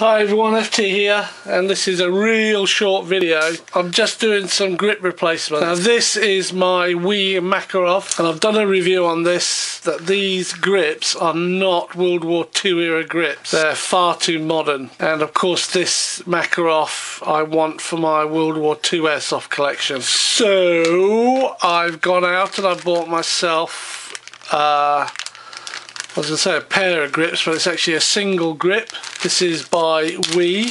Hi everyone, FT here, and this is a real short video. I'm just doing some grip replacement. Now this is my Wii Makarov, and I've done a review on this, that these grips are not World War II era grips. They're far too modern. And of course this Makarov I want for my World War II airsoft collection. So I've gone out and I bought myself I was going to say a pair of grips, but it's actually a single grip. This is by Wii,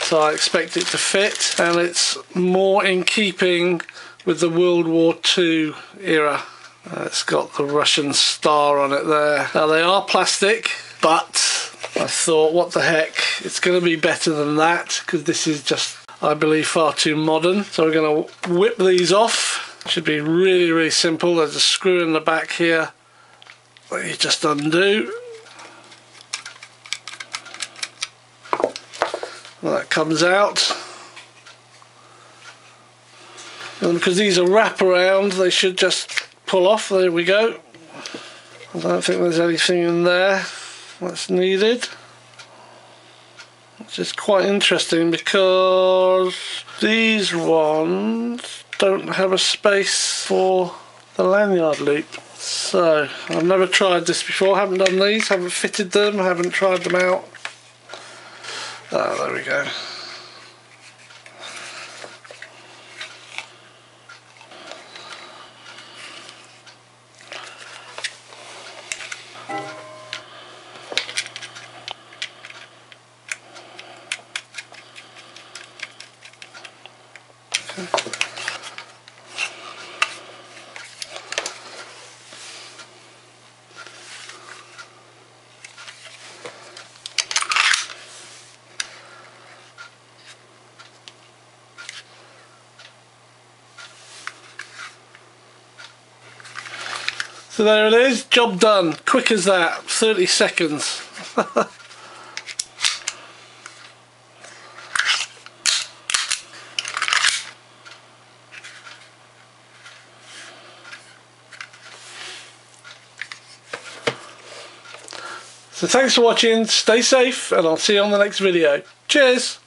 so I expect it to fit, and it's more in keeping with the World War II era. It's got the Russian star on it there. Now they are plastic, but I thought, what the heck, it's going to be better than that, because this is just, I believe, far too modern. So we're going to whip these off. Should be really, really simple. There's a screw in the back here that you just undo. Well, that comes out. And because these are wrap around, they should just pull off. There we go. I don't think there's anything in there that's needed. Which is quite interesting because these ones don't have a space for the lanyard loop. So, I've never tried this before, haven't done these, haven't fitted them, haven't tried them out. Oh, there we go. Okay. So there it is, job done, quick as that, 30 seconds. So thanks for watching, stay safe, and I'll see you on the next video. Cheers!